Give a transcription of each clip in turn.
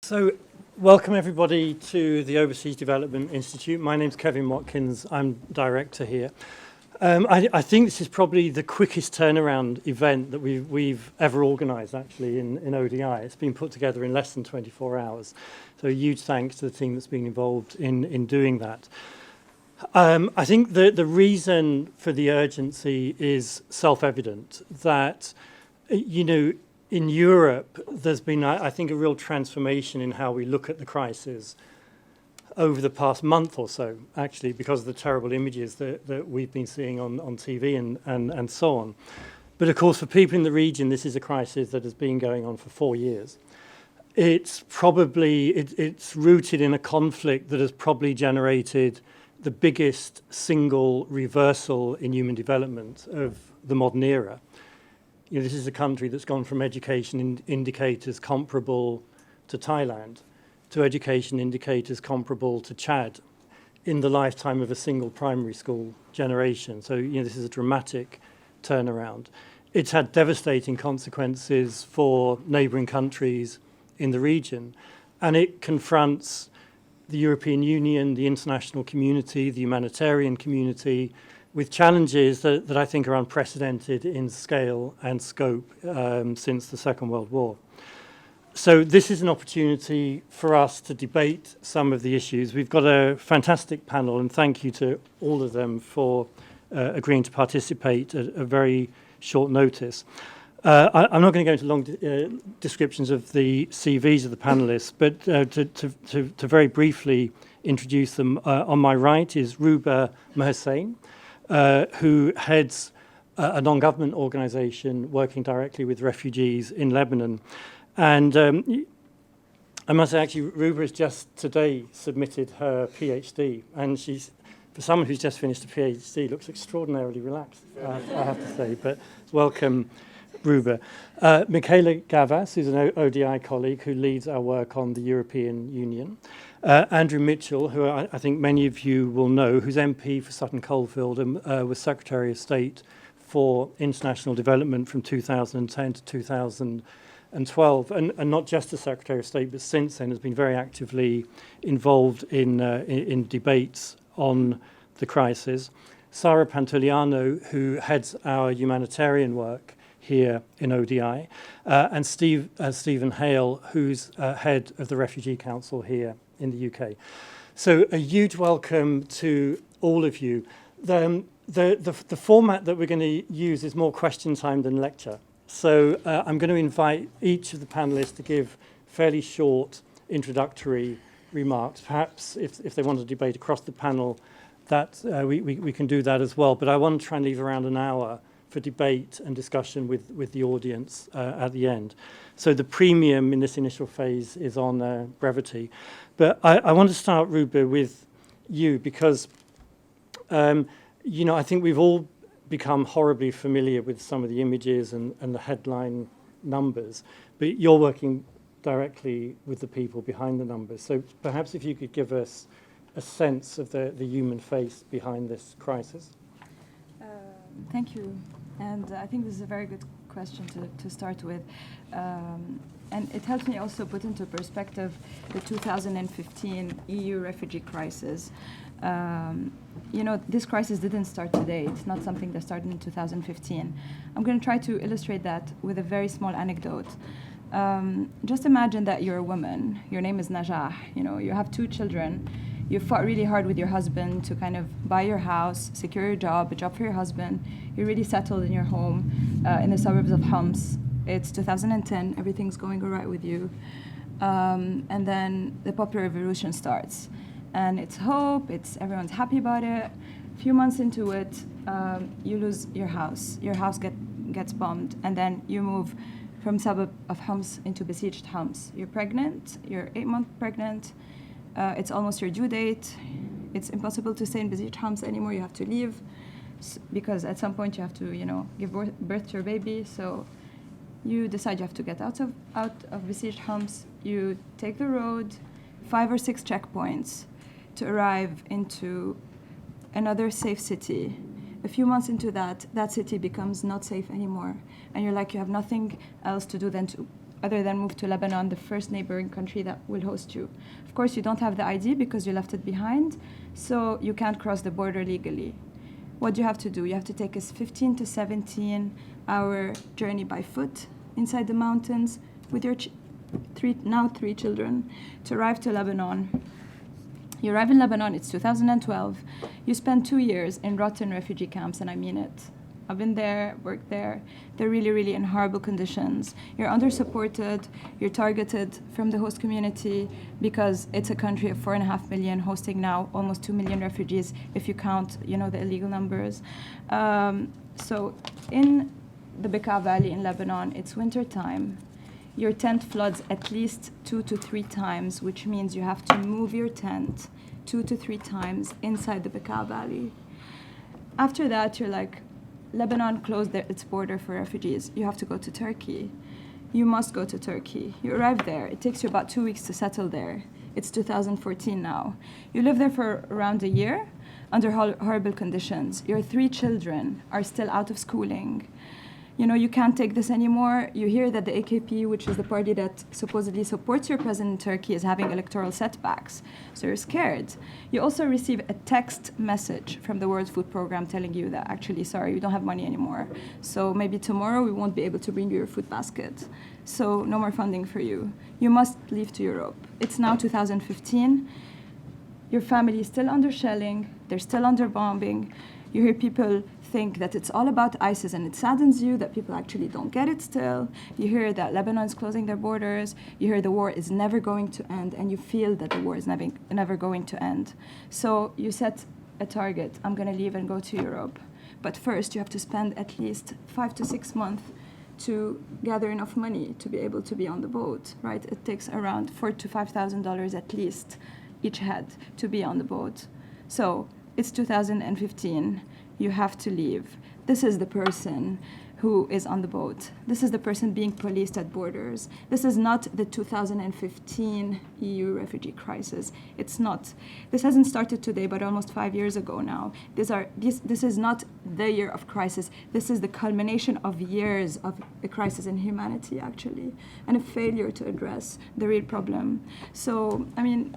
So, welcome everybody to the Overseas Development Institute. My name's Kevin Watkins. I'm director here. I think this is probably the quickest turnaround event that we've ever organised, actually, in ODI. It's been put together in less than 24 hours. So, a huge thanks to the team that's been involved in doing that. I think the reason for the urgency is self-evident, that, in Europe, there's been, I think, a real transformation in how we look at the crisis over the past month or so, actually, because of the terrible images that we've been seeing on TV and so on. But of course, for people in the region, this is a crisis that has been going on for 4 years. It's rooted in a conflict that has probably generated the biggest single reversal in human development of the modern era. This is a country that's gone from education indicators comparable to Thailand to education indicators comparable to Chad in the lifetime of a single primary school generation. So, this is a dramatic turnaround. It's had devastating consequences for neighbouring countries in the region, and it confronts the European Union, the international community, the humanitarian community, with challenges that I think are unprecedented in scale and scope since the Second World War. So this is an opportunity for us to debate some of the issues. We've got a fantastic panel, and thank you to all of them for agreeing to participate at a very short notice. I'm not going to go into long descriptions of the CVs of the panelists, but to very briefly introduce them, on my right is Ruba Mohsen, who heads a non-government organisation working directly with refugees in Lebanon. And I must say, actually, Ruba has just today submitted her PhD, and she's, for someone who's just finished a PhD, looks extraordinarily relaxed, I have to say. But welcome, Ruba. Michaela Gavas, who's an ODI colleague who leads our work on the European Union. Andrew Mitchell, who I think many of you will know, who's MP for Sutton Coldfield and was Secretary of State for International Development from 2010 to 2012, and not just as Secretary of State, but since then has been very actively involved in debates on the crisis. Sara Pantoliano, who heads our humanitarian work here in ODI, and Stephen Hale, who's head of the Refugee Council here in the UK. So a huge welcome to all of you. The format that we're going to use is more question time than lecture. So I'm going to invite each of the panelists to give fairly short introductory remarks. Perhaps if they want to debate across the panel, that we can do that as well. But I want to try and leave around an hour for debate and discussion with the audience at the end. So the premium in this initial phase is on brevity. But I want to start, Ruba, with you, because I think we've all become horribly familiar with some of the images and the headline numbers, but you're working directly with the people behind the numbers. So perhaps if you could give us a sense of the human face behind this crisis. Thank you. And I think this is a very good question to start with. And it helps me also put into perspective the 2015 EU refugee crisis. This crisis didn't start today. It's not something that started in 2015. I'm going to try to illustrate that with a very small anecdote. Just imagine that you're a woman. Your name is Najah. You have 2 children. You fought really hard with your husband to kind of buy your house, secure your job, a job for your husband. You're really settled in your home in the suburbs of Homs. It's 2010. Everything's going all right with you. And then the Popular Revolution starts. And it's hope. Everyone's happy about it. A few months into it, you lose your house. Your house gets bombed. And then you move from suburb of Homs into besieged Homs. You're pregnant. You're 8 months pregnant. It's almost your due date. It's impossible to stay in besieged Homs anymore. You have to leave because at some point you have to, give birth to your baby. So you decide you have to get out of besieged Homs. You take the road, 5 or 6 checkpoints to arrive into another safe city. A few months into that city becomes not safe anymore. And you're like, you have nothing else to do than to other than move to Lebanon, the first neighboring country that will host you. Of course, you don't have the ID because you left it behind, so you can't cross the border legally. What do you have to do? You have to take a 15 to 17-hour journey by foot inside the mountains with your three children to arrive to Lebanon. You arrive in Lebanon, it's 2012. You spend 2 years in rotten refugee camps, and I mean it. I've been there, worked there. They're really, really in horrible conditions. You're under-supported. You're targeted from the host community because it's a country of 4.5 million, hosting now almost 2 million refugees, if you count, the illegal numbers. So in the Bekaa Valley in Lebanon, it's winter time. Your tent floods at least 2 to 3 times, which means you have to move your tent 2 to 3 times inside the Bekaa Valley. After that, you're like, Lebanon closed its border for refugees. You have to go to Turkey. You must go to Turkey. You arrive there. It takes you about 2 weeks to settle there. It's 2014 now. You live there for around a year under horrible conditions. Your 3 children are still out of schooling. You can't take this anymore. You hear that the AKP, which is the party that supposedly supports your president in Turkey, is having electoral setbacks. So you're scared. You also receive a text message from the World Food Program telling you that actually, sorry, we don't have money anymore. So maybe tomorrow we won't be able to bring you your food basket. So no more funding for you. You must leave to Europe. It's now 2015. Your family is still under shelling. They're still under bombing. You hear people think that it's all about ISIS, and it saddens you that people actually don't get it still. You hear that Lebanon is closing their borders. You hear the war is never going to end, and you feel that the war is never going to end. So you set a target. I'm going to leave and go to Europe. But first, you have to spend at least 5 to 6 months to gather enough money to be able to be on the boat, right? It takes around $4,000 to $5,000 at least each head to be on the boat. So it's 2015. You have to leave. This is the person who is on the boat. This is the person being policed at borders. This is not the 2015 EU refugee crisis. It's not. This hasn't started today, but almost 5 years ago now. This is not the year of crisis. This is the culmination of years of a crisis in humanity, actually, and a failure to address the real problem. So,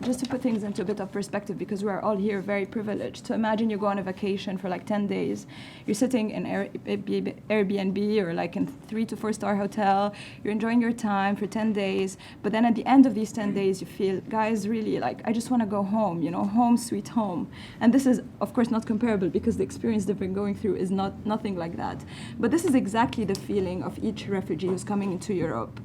just to put things into a bit of perspective, because we are all here very privileged. So imagine you go on a vacation for like 10 days. You're sitting in Airbnb or like in 3 to 4 star hotel. You're enjoying your time for 10 days. But then at the end of these 10 days, you feel, guys, really, like, I just want to go home, home sweet home. And this is, of course, not comparable because the experience they've been going through is nothing like that. But this is exactly the feeling of each refugee who's coming into Europe.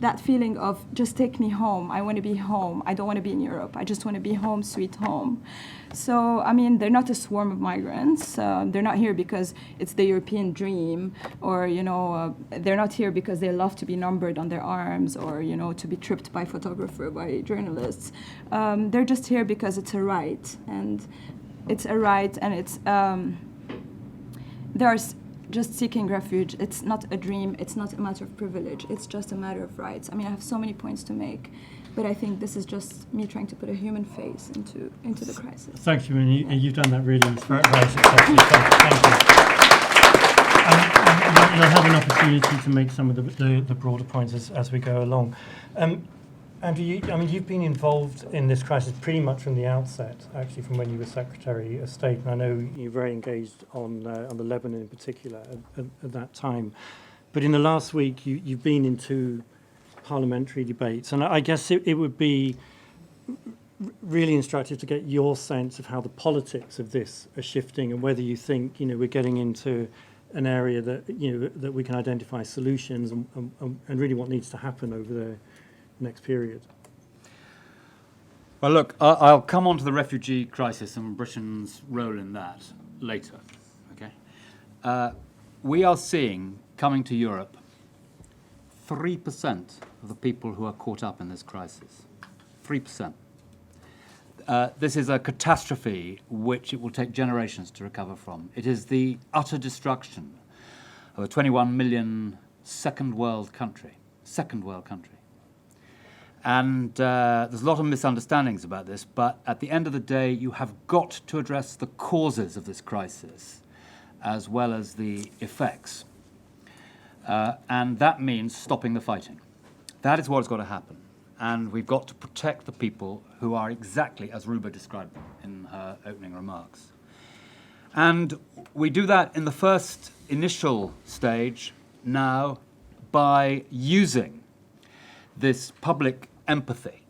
That feeling of, just take me home. I want to be home. I don't want to be in Europe. I just want to be home, sweet home. So, they're not a swarm of migrants. They're not here because it's the European dream, or, they're not here because they love to be numbered on their arms, or, to be tripped by photographer, by journalists. They're just here because it's a right. And it's a right, and it's, there's just seeking refuge. It's not a dream. It's not a matter of privilege. It's just a matter of rights. I have so many points to make, but I think this is just me trying to put a human face into the crisis. Thank you, and you've done that really very successfully. Thank you. You'll have an opportunity to make some of the broader points as we go along. Andrew, you've been involved in this crisis pretty much from the outset, actually, from when you were Secretary of State, and I know you're very engaged on the Lebanon in particular at that time. But in the last week, you've been into parliamentary debates, and I guess it would be really instructive to get your sense of how the politics of this are shifting, and whether you think we're getting into an area that that we can identify solutions and really what needs to happen over the next period. Well, look, I'll come on to the refugee crisis and Britain's role in that later. Okay, we are seeing coming to Europe 3% of the people who are caught up in this crisis. 3%. This is a catastrophe which it will take generations to recover from. It is the utter destruction of a 21 million second world country. And there's a lot of misunderstandings about this, but at the end of the day, you have got to address the causes of this crisis as well as the effects. And that means stopping the fighting. That is what has got to happen. And we've got to protect the people who are exactly as Ruba described them in her opening remarks. And we do that in the first initial stage now by using this public empathy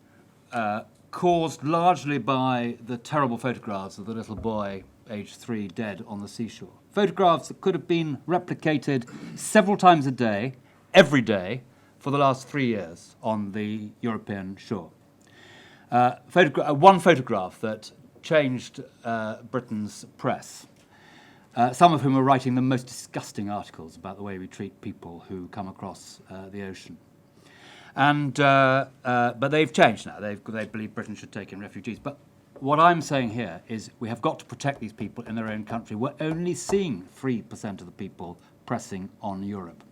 caused largely by the terrible photographs of the little boy, aged 3, dead on the seashore. Photographs that could have been replicated several times a day, every day, for the last 3 years on the European shore. One photograph that changed Britain's press, some of whom are writing the most disgusting articles about the way we treat people who come across the ocean. But they've changed now. They believe Britain should take in refugees. But what I'm saying here is we have got to protect these people in their own country. We're only seeing 3% of the people pressing on Europe.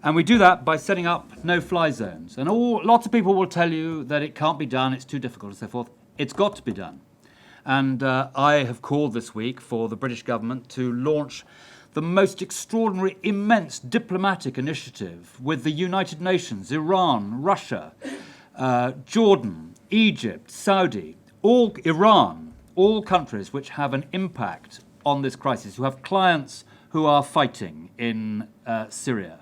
And we do that by setting up no-fly zones. And lots of people will tell you that it can't be done, it's too difficult, and so forth. It's got to be done. And I have called this week for the British government to launch the most extraordinary, immense diplomatic initiative with the United Nations, Iran, Russia, Jordan, Egypt, Saudi, Iran, all countries which have an impact on this crisis, who have clients who are fighting in Syria,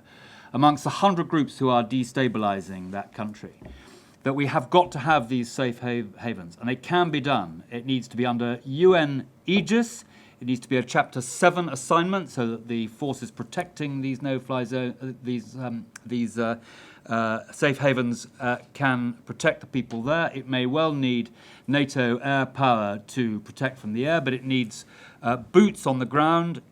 amongst 100 groups who are destabilizing that country, that we have got to have these safe havens, and it can be done. It needs to be under UN aegis. It needs to be a Chapter 7 assignment, so that the forces protecting these no-fly zones, these safe havens, can protect the people there. It may well need NATO air power to protect from the air, but it needs boots on the ground,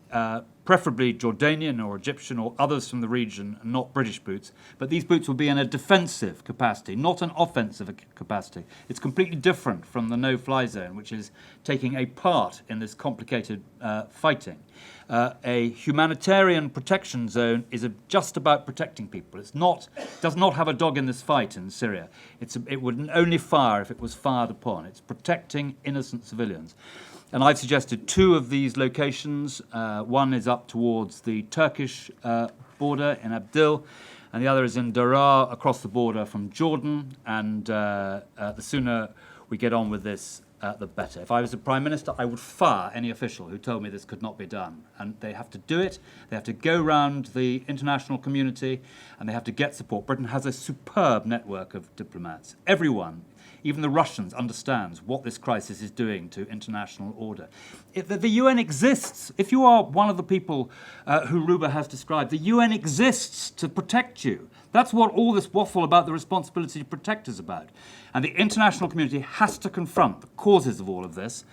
preferably Jordanian or Egyptian or others from the region, not British boots. But these boots will be in a defensive capacity, not an offensive capacity. It's completely different from the no-fly zone, which is taking a part in this complicated fighting. A humanitarian protection zone is just about protecting people. Does not have a dog in this fight in Syria. It would only fire if it was fired upon. It's protecting innocent civilians. And I've suggested 2 of these locations. One is up towards the Turkish border in Abdil, and the other is in Daraa, across the border from Jordan. And the sooner we get on with this, the better. If I was the Prime Minister, I would fire any official who told me this could not be done. And they have to do it. They have to go round the international community, and they have to get support. Britain has a superb network of diplomats. Everyone, even the Russians, understands what this crisis is doing to international order. The UN exists. If you are one of the people who Ruba has described, the UN exists to protect you. That's what all this waffle about the responsibility to protect is about. And the international community has to confront the causes of all of this.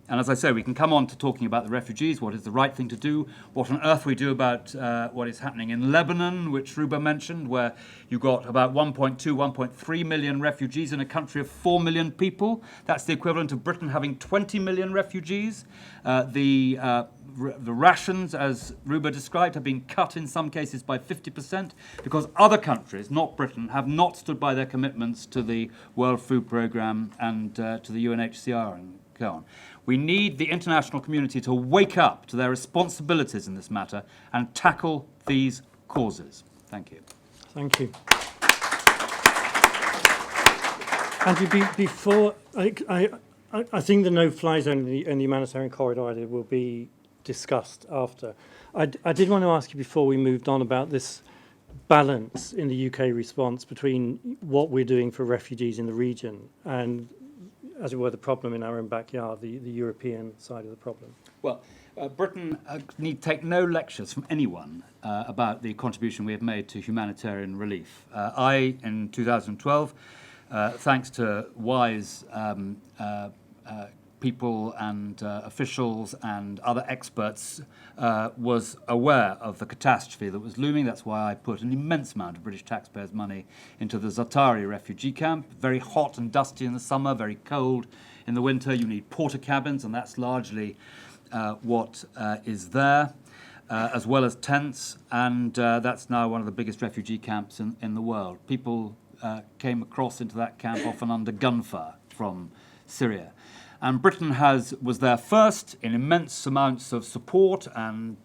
And as I say, we can come on to talking about the refugees, what is the right thing to do, what on earth we do about what is happening in Lebanon, which Ruba mentioned, where you've got about 1.2, 1.3 million refugees in a country of 4 million people. That's the equivalent of Britain having 20 million refugees. The rations, as Ruba described, have been cut in some cases by 50% because other countries, not Britain, have not stood by their commitments to the World Food Programme and to the UNHCR and so on. We need the international community to wake up to their responsibilities in this matter and tackle these causes. Thank you. Thank you. Andrew, before I think the no-fly zone and the humanitarian corridor idea will be discussed after. I did want to ask you before we moved on about this balance in the UK response between what we're doing for refugees in the region and, as it were, the problem in our own backyard, the European side of the problem. Well, Britain need take no lectures from anyone about the contribution we have made to humanitarian relief. In 2012, thanks to wise people and officials and other experts, was aware of the catastrophe that was looming. That's why I put an immense amount of British taxpayers' money into the Za'atari refugee camp. Very hot and dusty in the summer, very cold in the winter. You need porta cabins, and that's largely what is there, as well as tents. And that's now one of the biggest refugee camps in the world. People came across into that camp often under gunfire from Syria. And Britain was there first in immense amounts of support and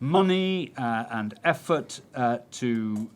money and effort to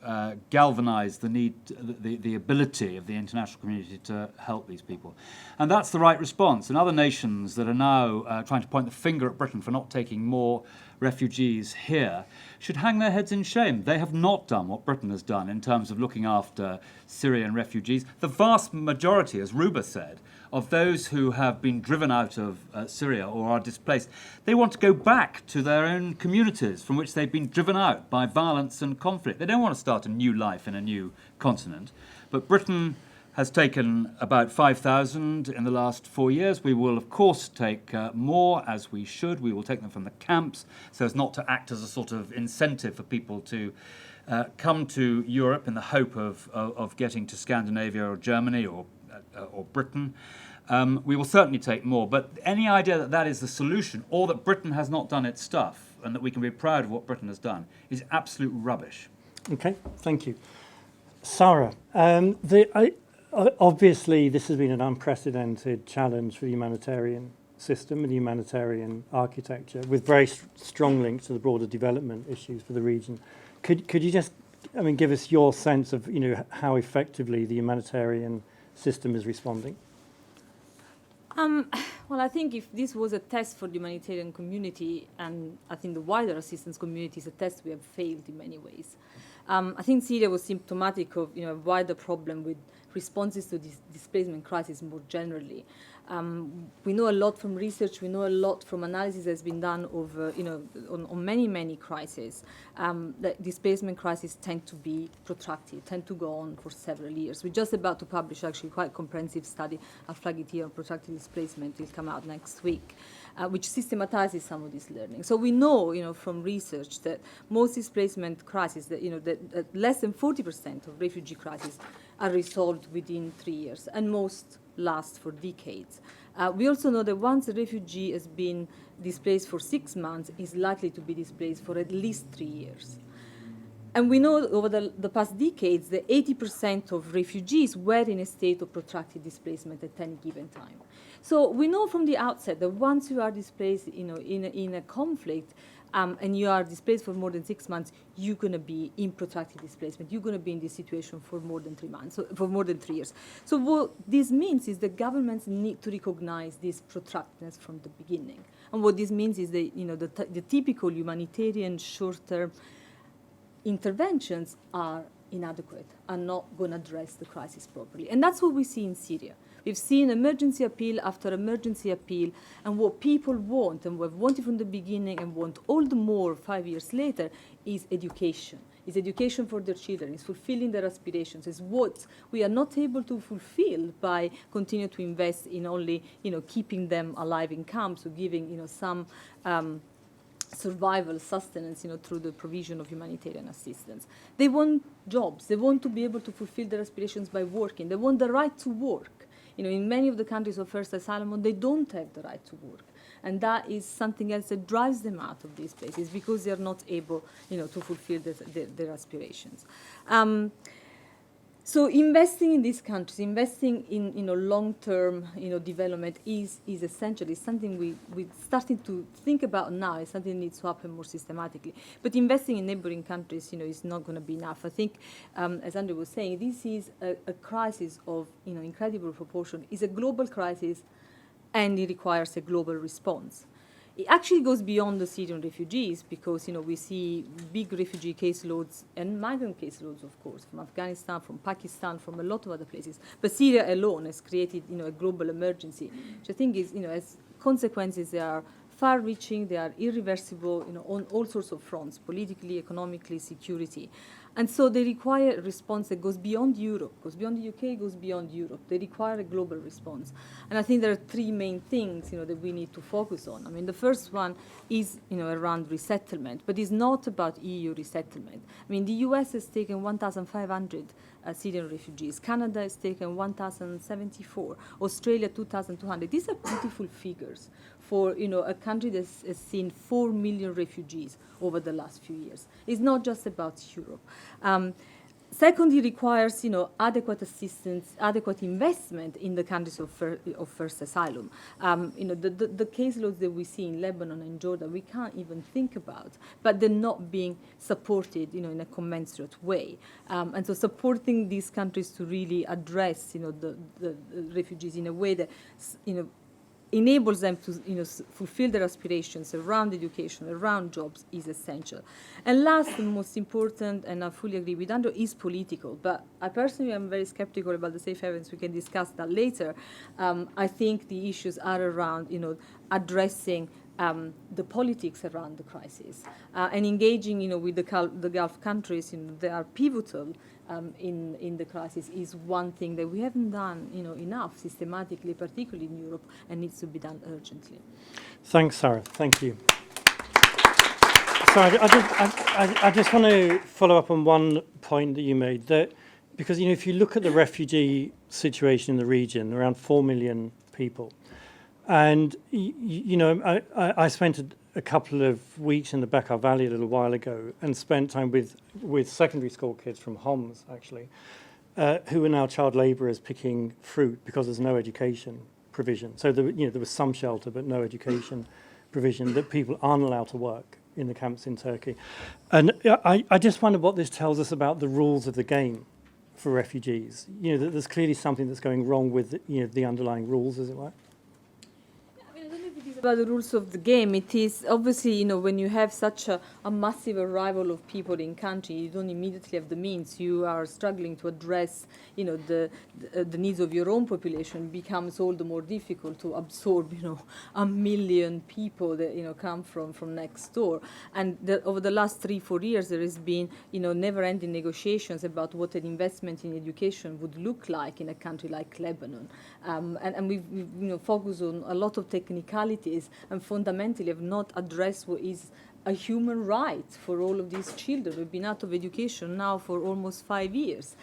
galvanize the need, the ability of the international community to help these people. And that's the right response. And other nations that are now trying to point the finger at Britain for not taking more refugees here should hang their heads in shame. They have not done what Britain has done in terms of looking after Syrian refugees. The vast majority, as Ruba said, of those who have been driven out of Syria or are displaced, they want to go back to their own communities from which they've been driven out by violence and conflict. They don't want to start a new life in a new continent. But Britain has taken about 5,000 in the last 4 years. We will, of course, take more, as we should. We will take them from the camps so as not to act as a sort of incentive for people to come to Europe in the hope of getting to Scandinavia or Germany or Britain. We will certainly take more. But any idea that that is the solution or that Britain has not done its stuff and that we can be proud of what Britain has done is absolute rubbish. Okay, thank you. Sarah, obviously this has been an unprecedented challenge for the humanitarian system and the humanitarian architecture with very strong links to the broader development issues for the region. Could you just, give us your sense of, how effectively the humanitarian system is responding? Well, I think if this was a test for the humanitarian community, and I think the wider assistance community is a test we have failed in many ways. I think Syria was symptomatic of a wider problem with responses to this displacement crisis more generally. We know a lot from research, we know a lot from analysis that's been done over, on many crises. That displacement crises tend to be protracted, tend to go on for several years. We're just about to publish actually quite a comprehensive study, I'll flag it here, on protracted displacement. Will come out next week, which systematizes some of this learning. So we know, from research that most displacement crises, that less than 40% of refugee crises are resolved within 3 years, and most last for decades. We also know that once a refugee has been displaced for 6 months, is likely to be displaced for at least 3 years. And we know over the past decades that 80% of refugees were in a state of protracted displacement at any given time. So we know from the outset that once you are displaced in a conflict, and you are displaced for more than 6 months, you're going to be in protracted displacement. You're going to be in this situation for more than 3 months, for more than 3 years. So what this means is that governments need to recognize this protractedness from the beginning. And what this means is that the typical humanitarian short-term interventions are inadequate, are not going to address the crisis properly. And that's what we see in Syria. We've seen emergency appeal after emergency appeal, and what people want, and what have wanted from the beginning and want all the more 5 years later, is education. It's education for their children. It's fulfilling their aspirations. It's what we are not able to fulfill by continuing to invest in only, keeping them alive in camps or giving, some survival sustenance, through the provision of humanitarian assistance. They want jobs. They want to be able to fulfill their aspirations by working. They want the right to work. In many of the countries of first asylum, they don't have the right to work. And that is something else that drives them out of these places because they are not able, to fulfill their aspirations. So investing in these countries, investing in long-term development is essential. It's something we're starting to think about now. It's something that needs to happen more systematically. But investing in neighboring countries, is not going to be enough. I think, as Andrew was saying, this is a crisis of incredible proportion. It's a global crisis, and it requires a global response. It actually goes beyond the Syrian refugees because, we see big refugee caseloads and migrant caseloads, of course, from Afghanistan, from Pakistan, from a lot of other places. But Syria alone has created, a global emergency, which I think is, as consequences, they are far-reaching, they are irreversible, on all sorts of fronts, politically, economically, security. And so they require a response that goes beyond Europe, goes beyond the UK, goes beyond Europe. They require a global response. And I think there are three main things, that we need to focus on. I mean, the first one is, around resettlement, but it's not about EU resettlement. I mean, the US has taken 1,500 Syrian refugees. Canada has taken 1,074. Australia, 2,200. These are beautiful figures for a country that has seen 4 million refugees over the last few years. It's not just about Europe. Secondly, requires adequate assistance, adequate investment in the countries of first asylum. The caseloads that we see in Lebanon and Jordan, we can't even think about, but they're not being supported, in a commensurate way. And so, supporting these countries to really address, the refugees in a way that, enables them to fulfill their aspirations around education, around jobs, is essential. And last and most important, and I fully agree with Andrew, is political. But I personally am very skeptical about the safe havens. We can discuss that later. I think the issues are around addressing the politics around the crisis and engaging with the Gulf countries. They are pivotal in the crisis, is one thing that we haven't done enough systematically, particularly in Europe, and needs to be done urgently. Thanks, Sarah. Thank you. So I just want to follow up on one point that you made, that because if you look at the refugee situation in the region, around 4 million people, and I spent a couple of weeks in the Bekaa Valley a little while ago and spent time with secondary school kids from Homs, actually, who are now child labourers picking fruit because there's no education provision. So there was some shelter but no education provision, that people aren't allowed to work in the camps in Turkey. And I just wonder what this tells us about the rules of the game for refugees. That there's clearly something that's going wrong with the underlying rules, as it were. About the rules of the game, it is obviously, when you have such a massive arrival of people in country, you don't immediately have the means. You are struggling to address, the needs of your own population. It becomes all the more difficult to absorb, 1 million people that come from next door. And over the last 3-4 years, there has been, never-ending negotiations about what an investment in education would look like in a country like Lebanon. And we've focused on a lot of technicalities and fundamentally have not addressed what is a human right for all of these children. We've been out of education now for almost 5 years.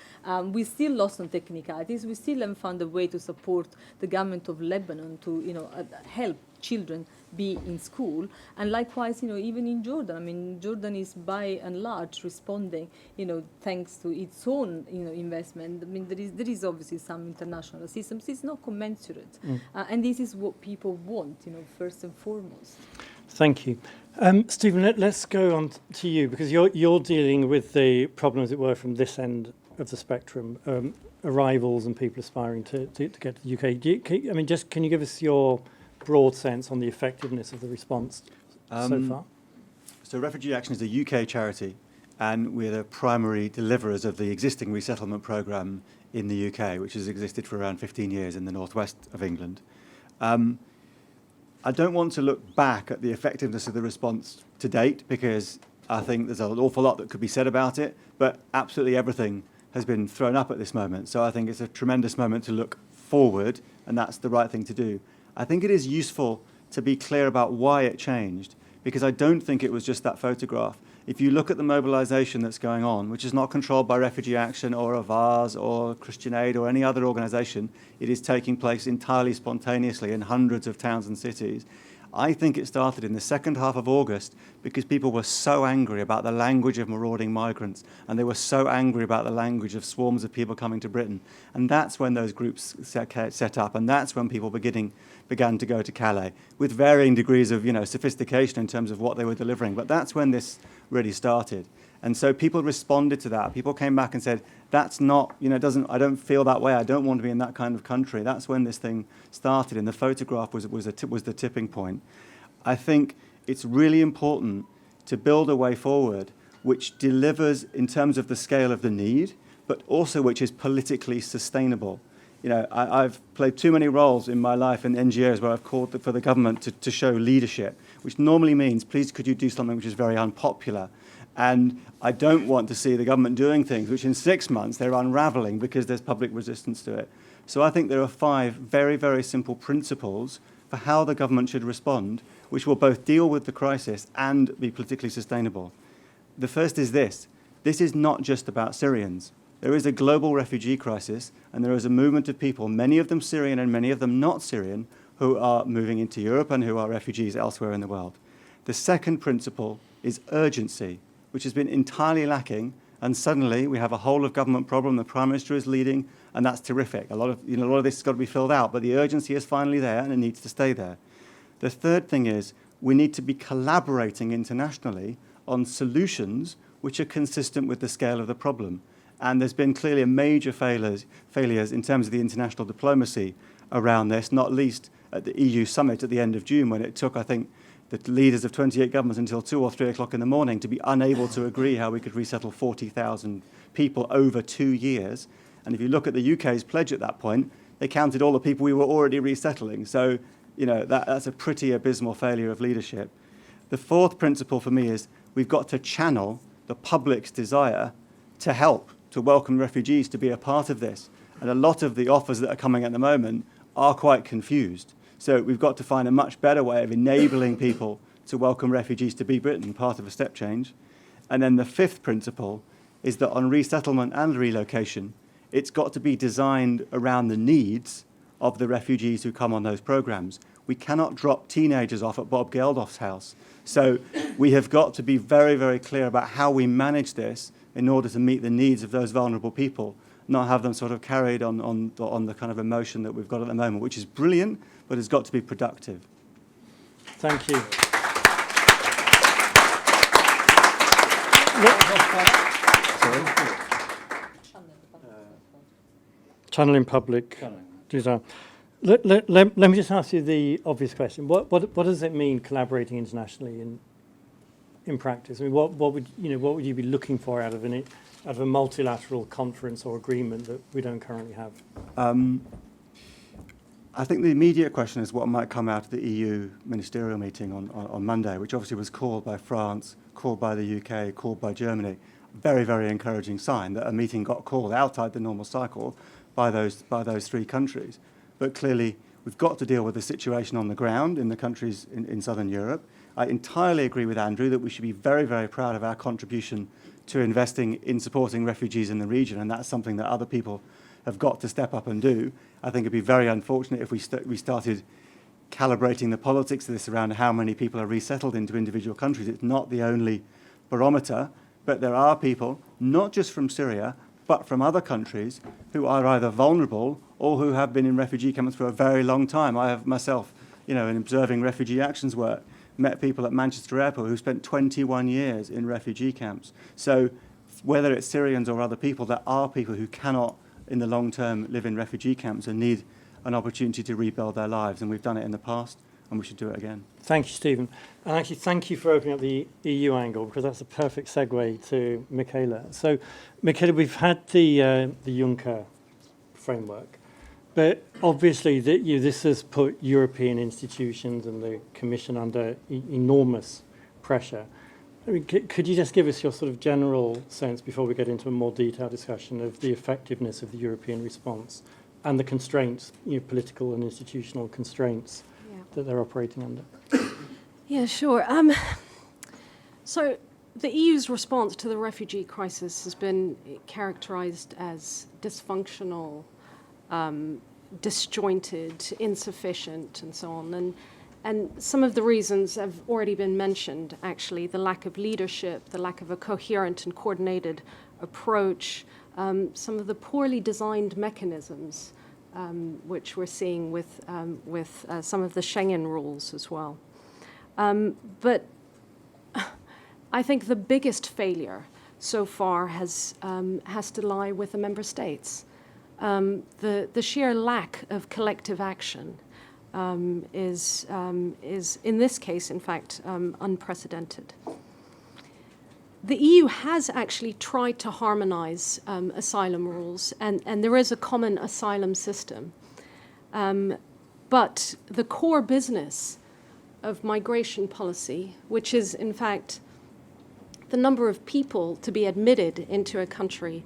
We still lost on technicalities. We still haven't found a way to support the government of Lebanon to help children be in school. And likewise, even in Jordan, Jordan is by and large responding, thanks to its own, investment. There is obviously some international assistance. It's not commensurate. And this is what people want, first and foremost. Thank you. Stephen, let's go on to you, because you're dealing with the problem, as it were, from this end of the spectrum, arrivals and people aspiring to get to the UK. Can you give us your broad sense on the effectiveness of the response so far? So Refugee Action is a UK charity, and we're the primary deliverers of the existing resettlement programme in the UK, which has existed for around 15 years in the northwest of England. I don't want to look back at the effectiveness of the response to date, because I think there's an awful lot that could be said about it, but absolutely everything has been thrown up at this moment. So I think it's a tremendous moment to look forward, and that's the right thing to do. I think it is useful to be clear about why it changed, because I don't think it was just that photograph. If you look at the mobilisation that's going on, which is not controlled by Refugee Action or Avaz or Christian Aid or any other organisation, it is taking place entirely spontaneously in hundreds of towns and cities. I think it started in the second half of August because people were so angry about the language of marauding migrants, and they were so angry about the language of swarms of people coming to Britain. And that's when those groups set up, and that's when people began to go to Calais, with varying degrees of sophistication in terms of what they were delivering. But that's when this really started. And so people responded to that. People came back and said, that's not, I don't feel that way. I don't want to be in that kind of country. That's when this thing started. And the photograph was the tipping point. I think it's really important to build a way forward which delivers in terms of the scale of the need, but also which is politically sustainable. I've played too many roles in my life in NGOs where I've called for the government to show leadership, which normally means, please, could you do something which is very unpopular? And I don't want to see the government doing things which in 6 months they're unravelling because there's public resistance to it. So I think there are 5 very, very simple principles for how the government should respond, which will both deal with the crisis and be politically sustainable. The first is this. This is not just about Syrians. There is a global refugee crisis, and there is a movement of people, many of them Syrian and many of them not Syrian, who are moving into Europe and who are refugees elsewhere in the world. The second principle is urgency, which has been entirely lacking And suddenly we have a whole of government problem. The Prime Minister is leading, and that's terrific. A lot of this has got to be filled out, but the urgency is finally there, and it needs to stay there. The third thing is we need to be collaborating internationally on solutions which are consistent with the scale of the problem. And there's been clearly a major failures in terms of the international diplomacy around this, not least at the EU summit at the end of June, when it took, I think, the leaders of 28 governments until 2 or 3 o'clock in the morning to be unable to agree how we could resettle 40,000 people over 2 years. And if you look at the UK's pledge at that point, they counted all the people we were already resettling. So, that's a pretty abysmal failure of leadership. The fourth principle for me is we've got to channel the public's desire to help, to welcome refugees, to be a part of this. And a lot of the offers that are coming at the moment are quite confused. So we've got to find a much better way of enabling people to welcome refugees to be Britain, part of a step change. And then the fifth principle is that on resettlement and relocation, it's got to be designed around the needs of the refugees who come on those programs. We cannot drop teenagers off at Bob Geldof's house. So we have got to be very, very clear about how we manage this in order to meet the needs of those vulnerable people, not have them sort of carried on the kind of emotion that we've got at the moment, which is brilliant, but has got to be productive. Thank you. Channeling public design. Let me just ask you the obvious question. What does it mean collaborating internationally in practice? I mean, what would you be looking for out of a multilateral conference or agreement that we don't currently have? I think the immediate question is what might come out of the EU ministerial meeting on Monday, which obviously was called by France, called by the UK, called by Germany. Very, very encouraging sign that a meeting got called outside the normal cycle by those three countries. But clearly, we've got to deal with the situation on the ground in the countries in southern Europe. I entirely agree with Andrew that we should be very, very proud of our contribution to investing in supporting refugees in the region, and that's something that other people have got to step up and do. I think it'd be very unfortunate if we started calibrating the politics of this around how many people are resettled into individual countries. It's not the only barometer, but there are people, not just from Syria, but from other countries who are either vulnerable or who have been in refugee camps for a very long time. I have myself, in observing refugee actions work, met people at Manchester Airport who spent 21 years in refugee camps. So whether it's Syrians or other people, there are people who cannot, in the long term, live in refugee camps and need an opportunity to rebuild their lives. And we've done it in the past, and we should do it again. Thank you, Stephen. And actually, thank you for opening up the EU angle, because that's a perfect segue to Michaela. So, Michaela, we've had the Juncker framework, but obviously this has put European institutions and the Commission under enormous pressure. I mean, could you just give us your sort of general sense before we get into a more detailed discussion of the effectiveness of the European response and the constraints, political and institutional constraints that they're operating under? Yeah, sure. So the EU's response to the refugee crisis has been characterized as dysfunctional, disjointed, insufficient, and so on. And some of the reasons have already been mentioned, actually: the lack of leadership, the lack of a coherent and coordinated approach, some of the poorly designed mechanisms, which we're seeing with some of the Schengen rules as well. But I think the biggest failure so far has to lie with the member states. The sheer lack of collective action is in this case, in fact, unprecedented. The EU has actually tried to harmonize asylum rules, and there is a common asylum system. But the core business of migration policy, which is, in fact, the number of people to be admitted into a country,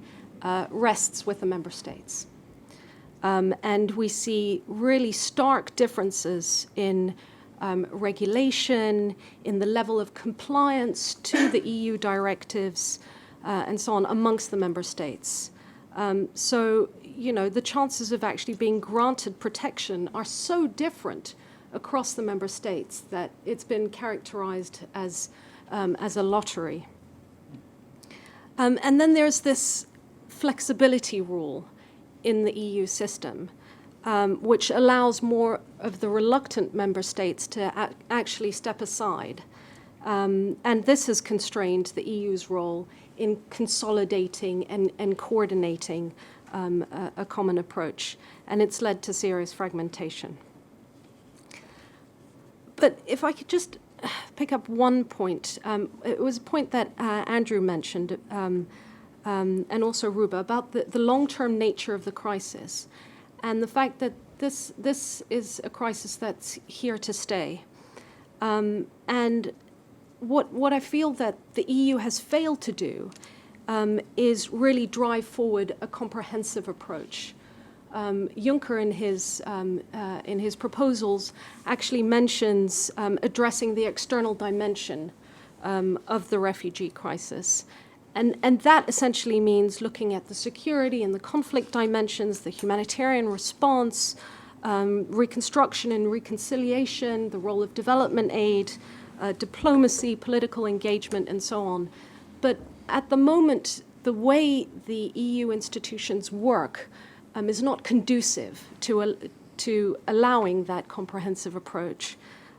rests with the member states. And we see really stark differences in regulation, in the level of compliance to the EU directives, and so on, amongst the member states. So, the chances of actually being granted protection are so different across the member states that it's been characterized as a lottery. And then there's this flexibility rule in the EU system, which allows more of the reluctant member states to actually step aside. And this has constrained the EU's role in consolidating and coordinating a common approach, and it's led to serious fragmentation. But if I could just pick up one point, it was a point that Andrew mentioned, and also Ruba, about the long-term nature of the crisis, and the fact that this is a crisis that's here to stay. And what I feel that the EU has failed to do is really drive forward a comprehensive approach. Juncker, in his proposals, actually mentions addressing the external dimension of the refugee crisis. And that essentially means looking at the security and the conflict dimensions, the humanitarian response, reconstruction and reconciliation, the role of development aid, diplomacy, political engagement, and so on. But at the moment, the way the EU institutions work is not conducive to allowing that comprehensive approach.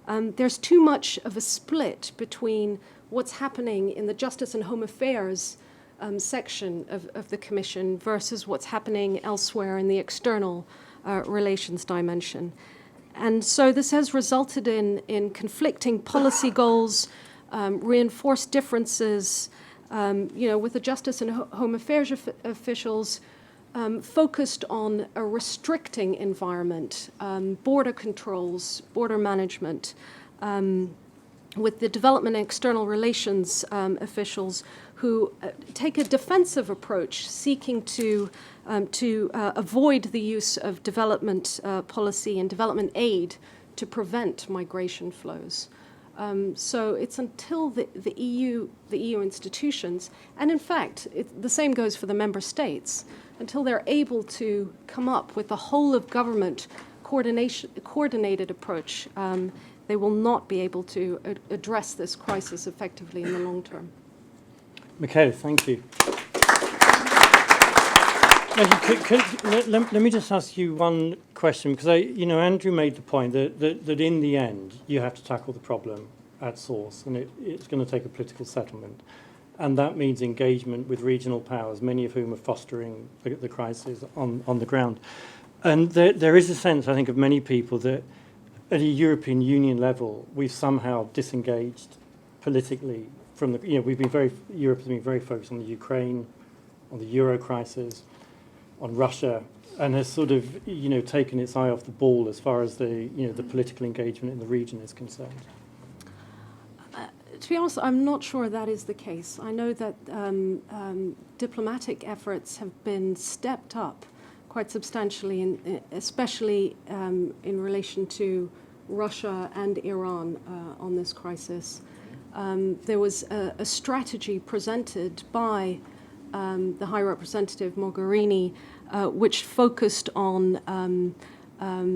There's too much of a split between what's happening in the Justice and Home Affairs section of the Commission versus what's happening elsewhere in the external relations dimension. And so this has resulted in conflicting policy goals, reinforced differences, with the Justice and Home Affairs officials focused on a restricting environment, border controls, border management, with the development and external relations officials who take a defensive approach, seeking to avoid the use of development policy and development aid to prevent migration flows. So it's until the EU institutions, and in fact, the same goes for the member states, until they're able to come up with a whole of government coordinated approach, they will not be able to address this crisis effectively in the long term. Michaela, thank you. Let me just ask you one question, because Andrew made the point that in the end you have to tackle the problem at source, and it's going to take a political settlement, and that means engagement with regional powers, many of whom are fostering the crisis on the ground. And there is a sense, I think, of many people that at a European Union level we've somehow disengaged politically from the. Europe has been very focused on the Ukraine, on the Euro crisis, on Russia, and has sort of taken its eye off the ball as far as the political engagement in the region is concerned. To be honest, I'm not sure that is the case. I know that diplomatic efforts have been stepped up quite substantially, especially in relation to Russia and Iran on this crisis. There was a strategy presented by the High Representative Mogherini, which focused on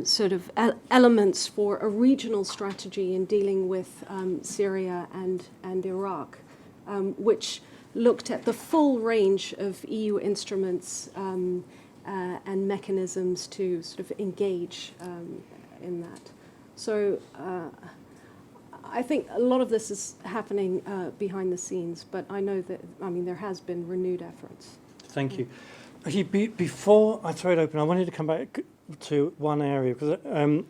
sort of elements for a regional strategy in dealing with Syria and Iraq, which looked at the full range of EU instruments and mechanisms to sort of engage in that. So I think a lot of this is happening behind the scenes, but I know that, there has been renewed efforts. Thank you. Actually, before I throw it open, I wanted to come back to one area, because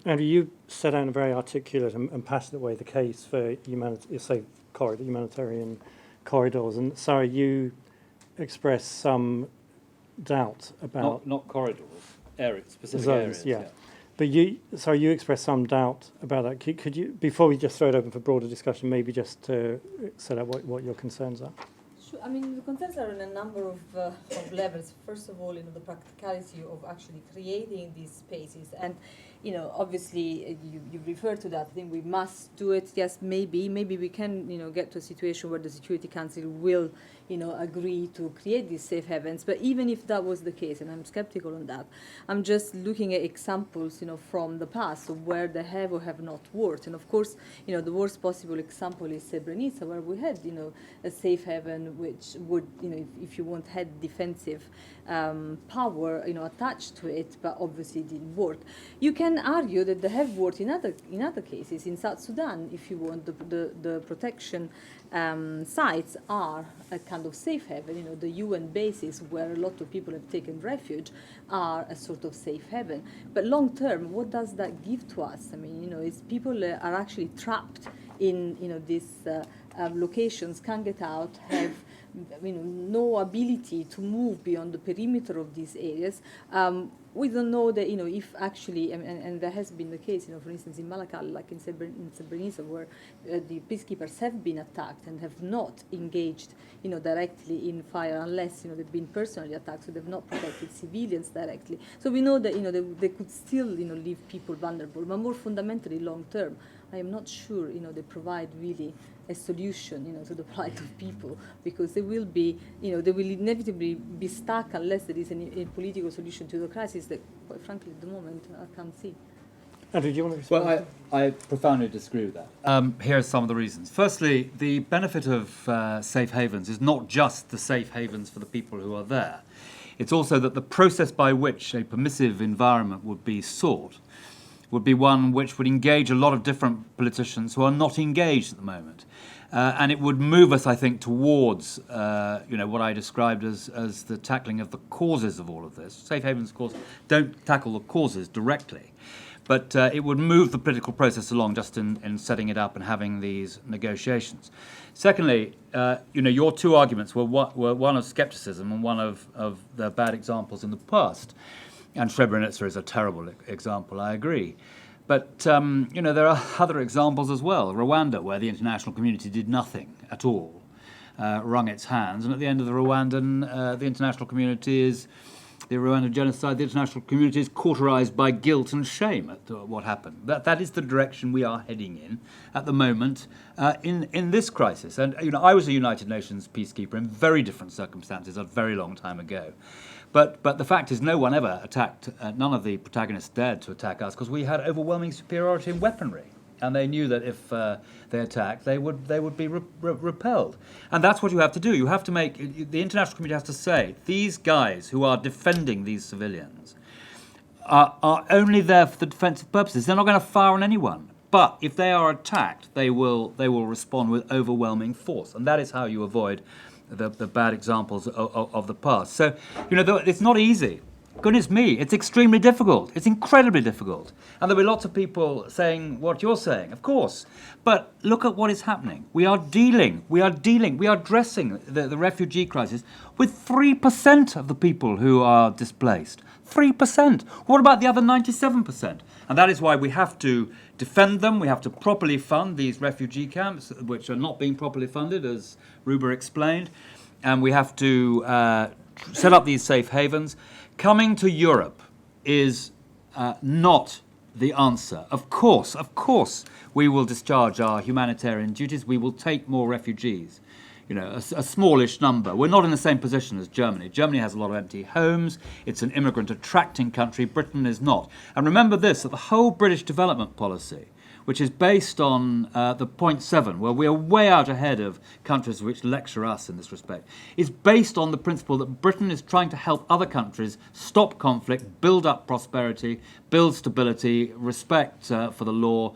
Andrew, you set out in a very articulate and passionate way the case for humanitarian corridors, and Sarah, you expressed some doubt about not corridors, areas, specific zones, areas. yeah. But you expressed some doubt about that. Could you, before we just throw it open for broader discussion, maybe just to set out what your concerns are? Sure. The concerns are on a number of levels. First of all, the practicality of actually creating these spaces, and obviously you refer to that. I think we must do it. Yes, maybe we can get to a situation where the Security Council will agree to create these safe havens. But even if that was the case, and I'm skeptical on that, I'm just looking at examples from the past of where they have or have not worked. And of course, the worst possible example is Srebrenica, where we had a safe haven which would, if you want, had defensive power, attached to it, but obviously didn't work. You can argue that they have worked in other cases. In South Sudan, if you want, the protection sites are a kind of safe haven. The UN bases where a lot of people have taken refuge are a sort of safe haven. But long term, what does that give to us? I mean, is people are actually trapped in these locations, can't get out, have no ability to move beyond the perimeter of these areas. We don't know that, if actually, and there has been the case, for instance, in Malakal, like in Srebrenica, where the peacekeepers have been attacked and have not engaged, directly in fire unless, they've been personally attacked, so they've not protected civilians directly. So we know that, they could still, leave people vulnerable, but more fundamentally, long term, I am not sure, they provide really a solution, to the plight of people, because they will be, they will inevitably be stuck unless there is a political solution to the crisis that, quite frankly, at the moment, I can't see. Andrew, do you want to respond? Well, I profoundly disagree with that. Here are some of the reasons. Firstly, the benefit of safe havens is not just the safe havens for the people who are there. It's also that the process by which a permissive environment would be sought would be one which would engage a lot of different politicians who are not engaged at the moment. And it would move us, I think, towards what I described as the tackling of the causes of all of this. Safe havens, of course, don't tackle the causes directly, but it would move the political process along just in setting it up and having these negotiations. Secondly, your two arguments were one of scepticism and one of the bad examples in the past. And Srebrenica is a terrible example, I agree. But, there are other examples as well. Rwanda, where the international community did nothing at all, wrung its hands. And at the end of the Rwandan, the international community is, the Rwandan genocide, the international community is cauterized by guilt and shame at what happened. That is the direction we are heading in at the moment in this crisis. And, I was a United Nations peacekeeper in very different circumstances a very long time ago. But the fact is, no one ever attacked, none of the protagonists dared to attack us because we had overwhelming superiority in weaponry. And they knew that if they attacked, they would be repelled. And that's what you have to do. You have to the international community has to say, these guys who are defending these civilians are only there for the defensive purposes. They're not going to fire on anyone. But if they are attacked, they will respond with overwhelming force. And that is how you avoid the bad examples of the past. So, it's not easy. Goodness me, it's extremely difficult. It's incredibly difficult. And there'll be lots of people saying what you're saying, of course. But look at what is happening. We are addressing the refugee crisis with 3% of the people who are displaced. 3%. What about the other 97%? And that is why we have to defend them. We have to properly fund these refugee camps, which are not being properly funded, as Ruba explained. And we have to set up these safe havens. Coming to Europe is not the answer. Of course, we will discharge our humanitarian duties. We will take more refugees. A smallish number. We're not in the same position as Germany. Germany has a lot of empty homes. It's an immigrant attracting country. Britain is not. And remember this, that the whole British development policy, which is based on the point 7, where we are way out ahead of countries which lecture us in this respect, is based on the principle that Britain is trying to help other countries stop conflict, build up prosperity, build stability, respect for the law,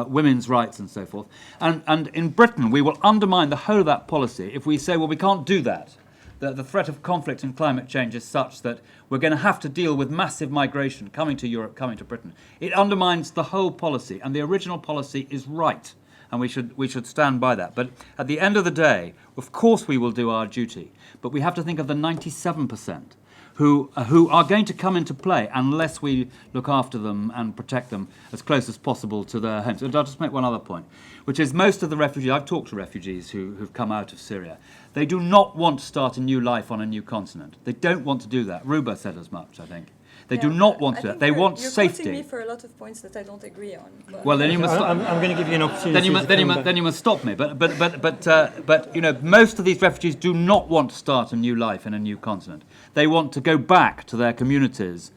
women's rights and so forth. And in Britain, we will undermine the whole of that policy if we say, well, we can't do that. The threat of conflict and climate change is such that we're going to have to deal with massive migration coming to Europe, coming to Britain. It undermines the whole policy, and the original policy is right, and we should stand by that. But at the end of the day, of course we will do our duty, but we have to think of the 97% who are going to come into play unless we look after them and protect them as close as possible to their homes. And I'll just make one other point, which is most of the refugees, I've talked to refugees who've come out of Syria, they do not want to start a new life on a new continent. They don't want to do that. Ruba said as much, I think. They do not want to do that. They want safety. You're quoting me for a lot of points that I don't agree on. Well, then you must. I'm going to give you an opportunity. Then you must stop me. But most of these refugees do not want to start a new life in a new continent. They want to go back to their communities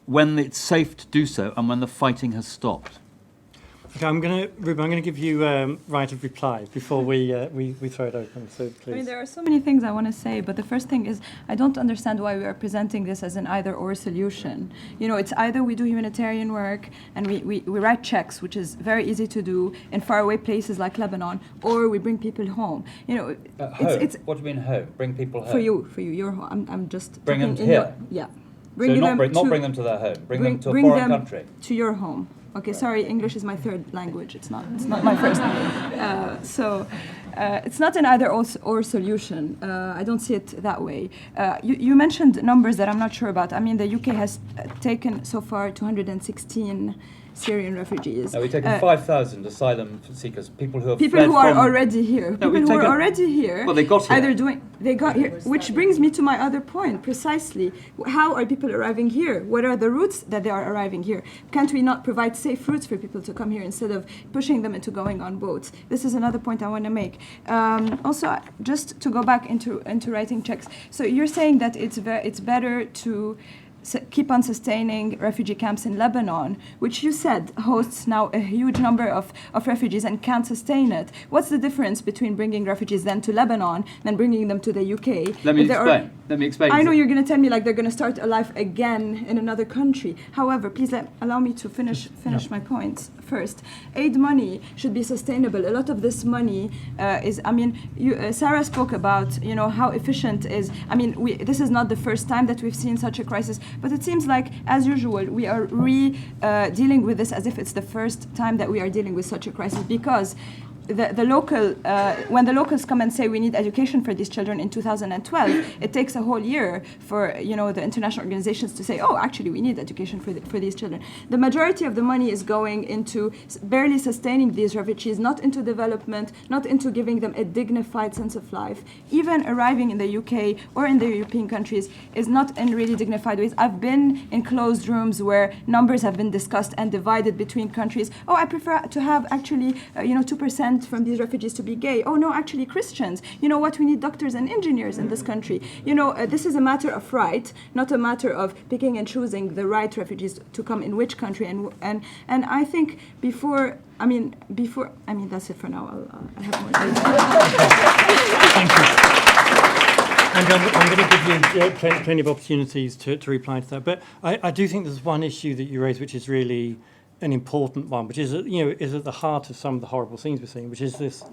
when it's safe to do so and when the fighting has stopped. Okay, Ruben, I'm going to give you right of reply before we throw it open. So please. I mean, there are so many things I want to say, but the first thing is I don't understand why we are presenting this as an either-or solution. You know, it's either we do humanitarian work and we write checks, which is very easy to do in faraway places like Lebanon, or we bring people home. You know, it's what do you mean home? Bring people home? For you, your home. I'm just bring them talking here. Yeah. Not bring them to their home. Bring them to a foreign country. To your home. Okay, sorry, English is my third language. It's not my first. It's not an either-or solution. I don't see it that way. You mentioned numbers that I'm not sure about. I mean, the UK has taken so far 216 Syrian refugees. No, we've taken 5,000 asylum seekers, people who have people who are already here. No, people who are already here. Well, they got here. They got here, which brings me to my other point. Precisely, how are people arriving here? What are the routes that they are arriving here? Can't we not provide safe routes for people to come here instead of pushing them into going on boats? This is another point I want to make. Also, just to go back into writing checks. So you're saying that it's better to keep on sustaining refugee camps in Lebanon, which you said hosts now a huge number of refugees and can't sustain it. What's the difference between bringing refugees then to Lebanon than bringing them to the UK? Let me explain. I know you're going to tell me like they're going to start a life again in another country. However, please allow me to finish my points first. Aid money should be sustainable. A lot of this money Sarah spoke about, how efficient is. I mean, this is not the first time that we've seen such a crisis. But it seems like, as usual, we are dealing with this as if it's the first time that we are dealing with such a crisis, because when the locals come and say we need education for these children in 2012, it takes a whole year for the international organizations to say, oh, actually we need education for these children. The majority of the money is going into barely sustaining these refugees, not into development, not into giving them a dignified sense of life. Even arriving in the UK or in the European countries is not in really dignified ways. I've been in closed rooms where numbers have been discussed and divided between countries. Oh, I prefer to have actually 2% from these refugees to be gay. Oh no, actually Christians. You know what? We need doctors and engineers in this country. This is a matter of right, not a matter of picking and choosing the right refugees to come in which country. And I think before. That's it for now. I have more to say. Thank you. And I'm going to give you plenty of opportunities to reply to that. But I do think there's one issue that you raised, which is really an important one, which is is at the heart of some of the horrible things we're seeing, which is this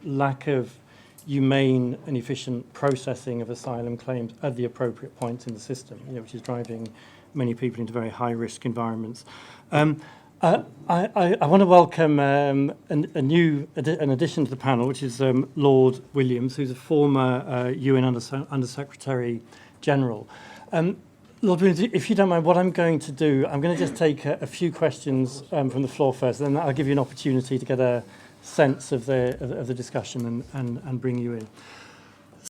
lack of humane and efficient processing of asylum claims at the appropriate points in the system, which is driving many people into very high-risk environments. I want to welcome an addition to the panel, which is Lord Williams, who's a former UN Under-Secretary General. Lord Williams, if you don't mind, what I'm going to do, I'm going to just take a few questions from the floor first, and then I'll give you an opportunity to get a sense of the discussion and bring you in.